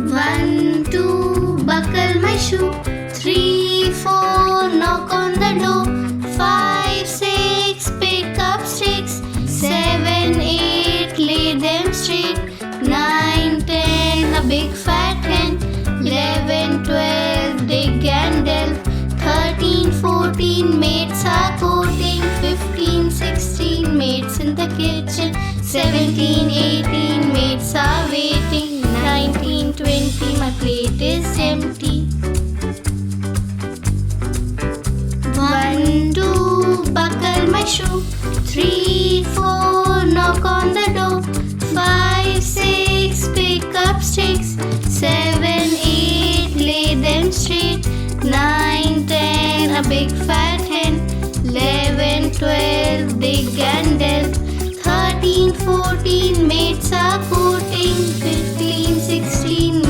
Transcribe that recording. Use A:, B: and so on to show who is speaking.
A: 1, 2, buckle my shoe. 3, 4, knock on the door. 5, 6, pick up sticks. 7, 8, lay them straight. 9, 10, a big fat hen. 11, 12, dig and delve. 13, 14, maids are courting. 15, 16, maids in the kitchen. 17, 18, maids are waiting. 19, 20, my plate is empty. 1, 2, buckle my shoe. 3, 4, knock on the door. 5, 6, pick up sticks. 7, 8, lay them straight. 9, 10, a big fat hen. 11, 12, dig and delve. 13, 14, maids are courting. 15, 16,